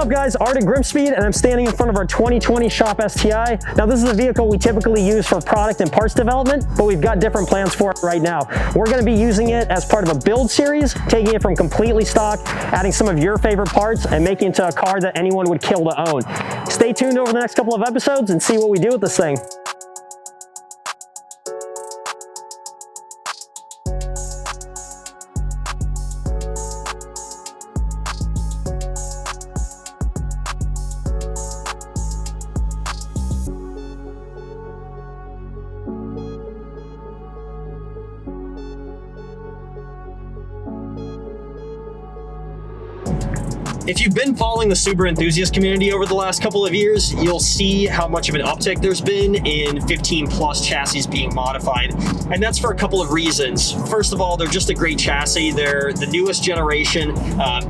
up guys, Art at GrimmSpeed, and I'm standing in front of our 2020 Shop STI. Now this is a vehicle we typically use for product and parts development, but we've got different plans for it right now. We're going to be using it as part of a build series, taking it from completely stock, adding some of your favorite parts, and making it into a car that anyone would kill to own. Stay tuned over the next couple of episodes and see what we do with this thing. If you've been following the Subaru enthusiast community over the last couple of years, you'll see how much of an uptick there's been in 15 plus chassis being modified. And that's for a couple of reasons. First of all, they're just a great chassis. They're the newest generation.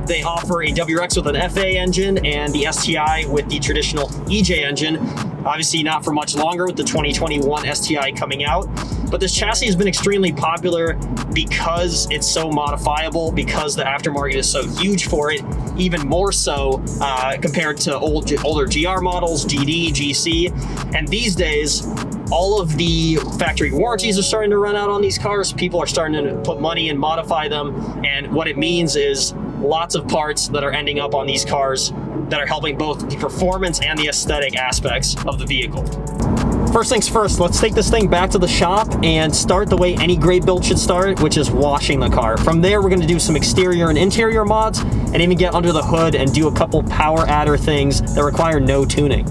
They offer a WRX with an FA engine and the STI with the traditional EJ engine. Obviously not for much longer with the 2021 STI coming out. But this chassis has been extremely popular because it's so modifiable, because the aftermarket is so huge for it, even more so compared to older GR models, GD, GC. And these days, all of the factory warranties are starting to run out on these cars. People are starting to put money and modify them. And what it means is lots of parts that are ending up on these cars that are helping both the performance and the aesthetic aspects of the vehicle. First things first, let's take this thing back to the shop and start the way any great build should start, which is washing the car. From there, we're going to do some exterior and interior mods and even get under the hood and do a couple power adder things that require no tuning.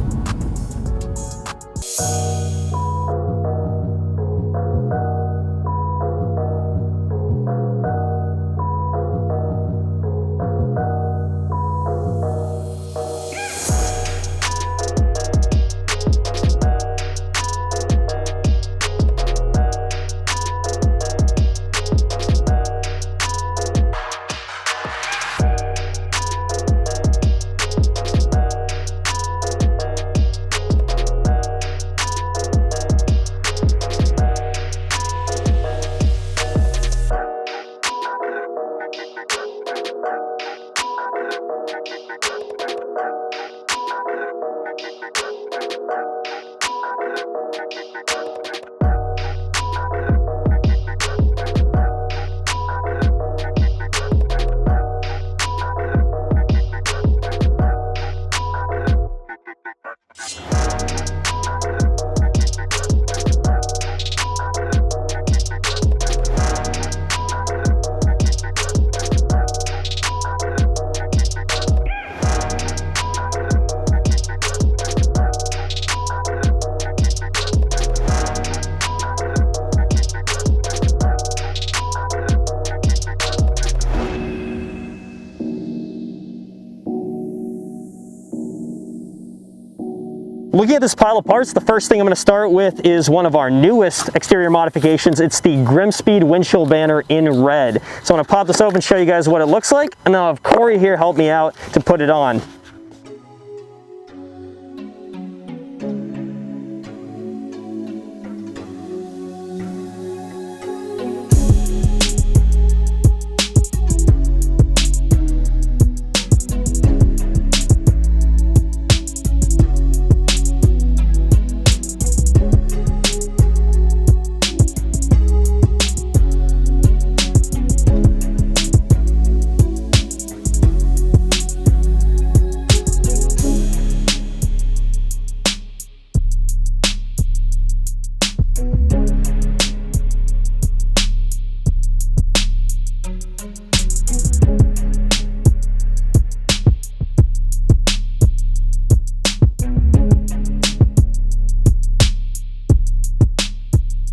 Looking at this pile of parts, the first thing I'm going to start with is one of our newest exterior modifications. It's the GrimmSpeed windshield banner in red. So I'm going to pop this open, show you guys what it looks like, and then I'll have Corey here help me out to put it on.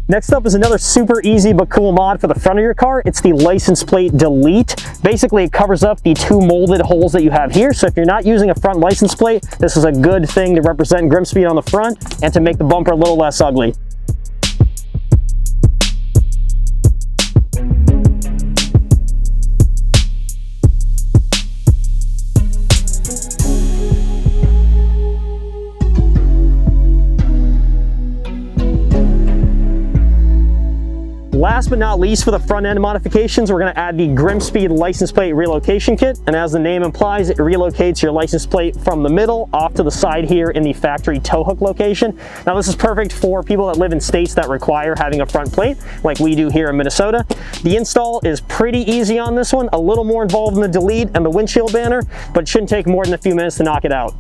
Next up is another super easy but cool mod for the front of your car. It's the license plate delete. Basically, it covers up the two molded holes that you have here. So if you're not using a front license plate, this is a good thing to represent GrimmSpeed on the front and to make the bumper a little less ugly. Last but not least, for the front end modifications, we're going to add the GrimmSpeed license plate relocation kit. And as the name implies, it relocates your license plate from the middle off to the side here in the factory tow hook location. Now this is perfect for people that live in states that require having a front plate like we do here in Minnesota. The install is pretty easy on this one, a little more involved in the delete and the windshield banner, but it shouldn't take more than a few minutes to knock it out.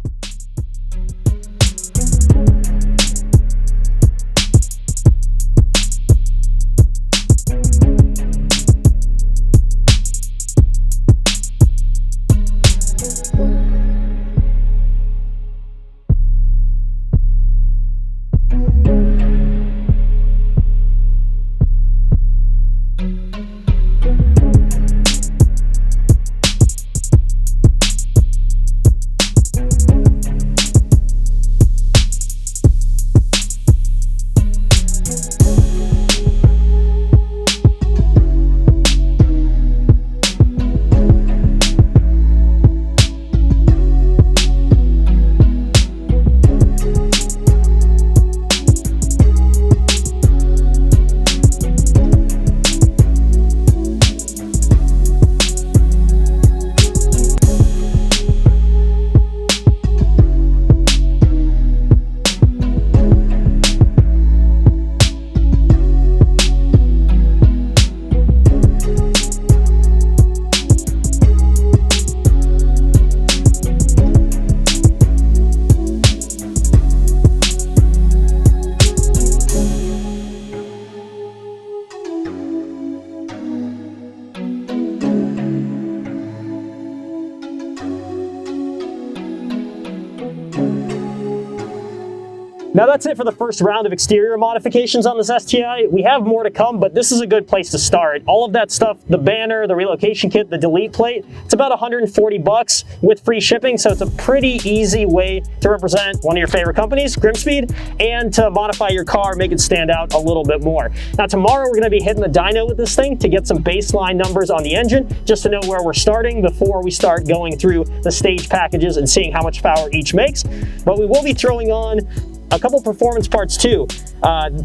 Now that's it for the first round of exterior modifications on this STI. We have more to come, but this is a good place to start. All of that stuff, the banner, the relocation kit, the delete plate, it's about 140 bucks with free shipping, so it's a pretty easy way to represent one of your favorite companies, GrimmSpeed, and to modify your car, make it stand out a little bit more. Now tomorrow we're gonna be hitting the dyno with this thing to get some baseline numbers on the engine, just to know where we're starting before we start going through the stage packages and seeing how much power each makes. But we will be throwing on a couple performance parts too,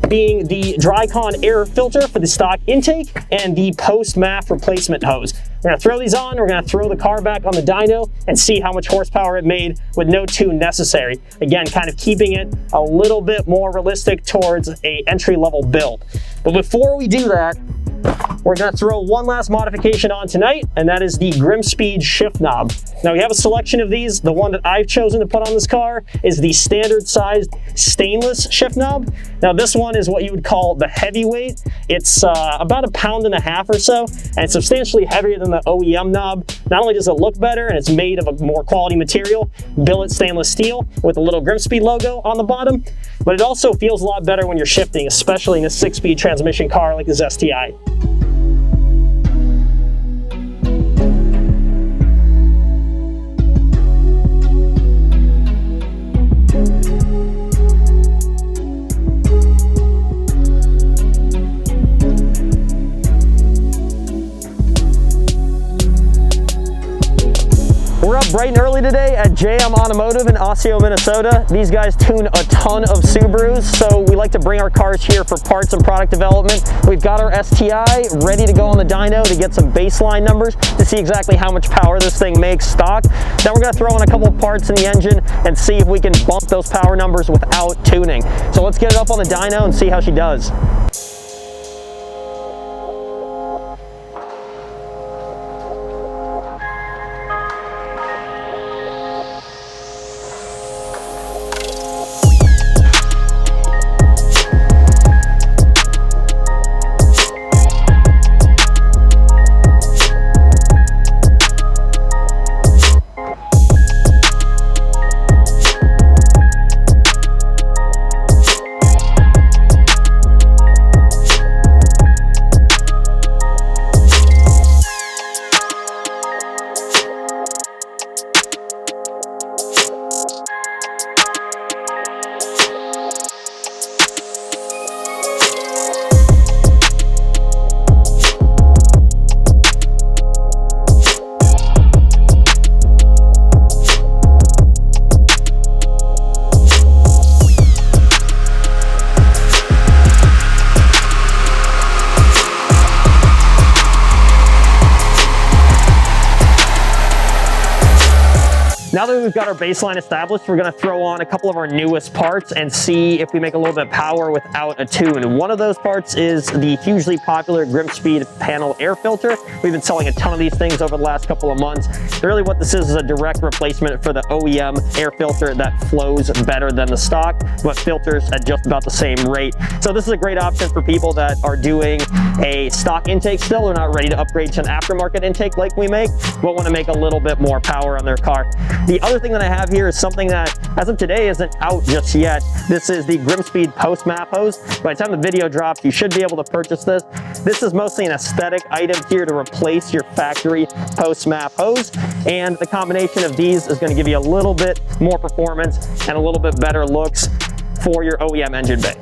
being the Drycon air filter for the stock intake and the post-MAF replacement hose. We're gonna throw these on, we're gonna throw the car back on the dyno and see how much horsepower it made with no tune necessary. Again, kind of keeping it a little bit more realistic towards a entry-level build. But before we do that, we're gonna throw one last modification on tonight, and that is the GrimmSpeed shift knob. Now we have a selection of these. The one that I've chosen to put on this car is the standard sized stainless shift knob. Now this one is what you would call the heavyweight. It's about 1.5 pounds or so, and it's substantially heavier than the OEM knob. Not only does it look better, and it's made of a more quality material, billet stainless steel with a little GrimmSpeed logo on the bottom, but it also feels a lot better when you're shifting, especially in a 6-speed transmission car like this STI. We're up bright and early today at JM Automotive in Osseo, Minnesota. These guys tune a ton of Subarus, so we like to bring our cars here for parts and product development. We've got our STI ready to go on the dyno to get some baseline numbers to see exactly how much power this thing makes stock. Then we're gonna throw in a couple of parts in the engine and see if we can bump those power numbers without tuning. So let's get it up on the dyno and see how she does. Now that we've got our baseline established, we're gonna throw on a couple of our newest parts and see if we make a little bit of power without a tune. And one of those parts is the hugely popular GrimmSpeed panel air filter. We've been selling a ton of these things over the last couple of months. Really what this is a direct replacement for the OEM air filter that flows better than the stock, but filters at just about the same rate. So this is a great option for people that are doing a stock intake still, or not ready to upgrade to an aftermarket intake like we make, but want to make a little bit more power on their car. The other thing that I have here is something that, as of today, isn't out just yet. This is the GrimmSpeed post map hose. By the time the video drops, you should be able to purchase this. This is mostly an aesthetic item here to replace your factory post map hose. And the combination of these is going to give you a little bit more performance and a little bit better looks for your OEM engine bay.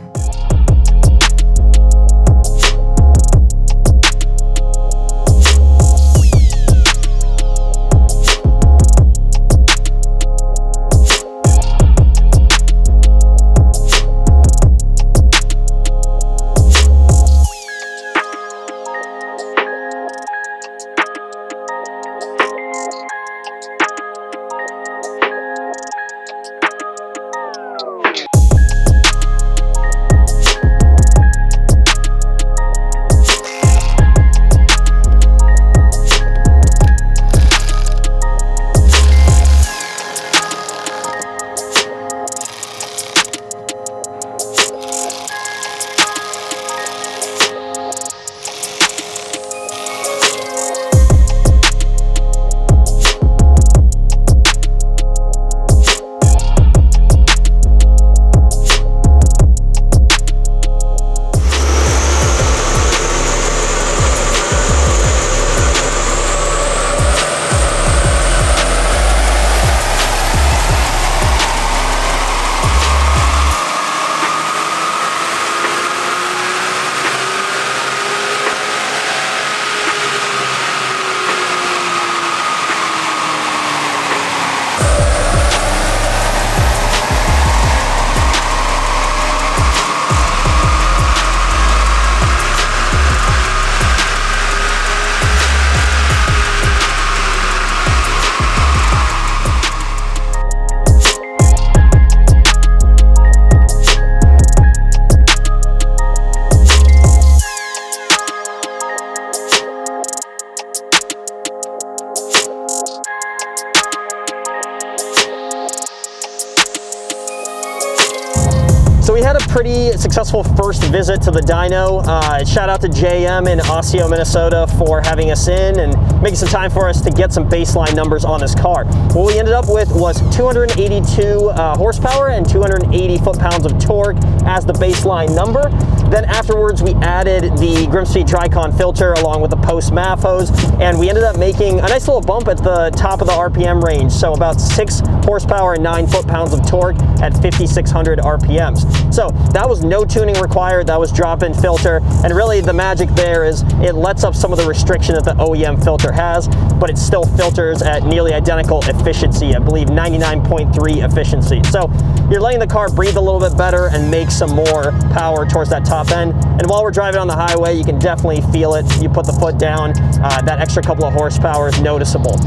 So we had a pretty successful first visit to the dyno. Shout out to JM in Osseo, Minnesota for having us in and making some time for us to get some baseline numbers on this car. What we ended up with was 282 horsepower and 280 foot-pounds of torque as the baseline number. Then afterwards we added the GrimmSpeed Drycon filter along with the post MAF hose, and we ended up making a nice little bump at the top of the RPM range. So about 6 horsepower and 9 foot-pounds of torque at 5,600 RPMs. So that was no tuning required, that was drop-in filter, and really the magic there is it lets up some of the restriction that the OEM filter has, but it still filters at nearly identical efficiency, I believe 99.3 efficiency. So you're letting the car breathe a little bit better and make some more power towards that top end. And while we're driving on the highway, you can definitely feel it. You put the foot down, that extra couple of horsepower is noticeable.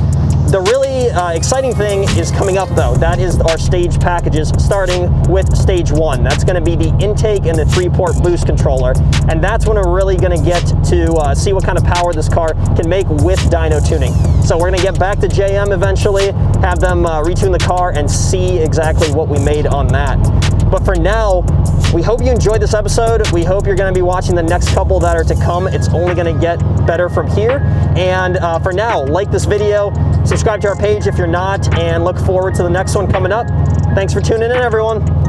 The really exciting thing is coming up though. That is our stage packages, starting with stage 1. That's going to be the intake and the 3-port boost controller. And that's when we're really going to get to see what kind of power this car can make with dyno tuning. So we're going to get back to JM eventually, have them retune the car and see exactly what we made on that. But for now, we hope you enjoyed this episode. We hope you're going to be watching the next couple that are to come. It's only going to get better from here. And for now, like this video, subscribe to our page if you're not, and look forward to the next one coming up. Thanks for tuning in, everyone.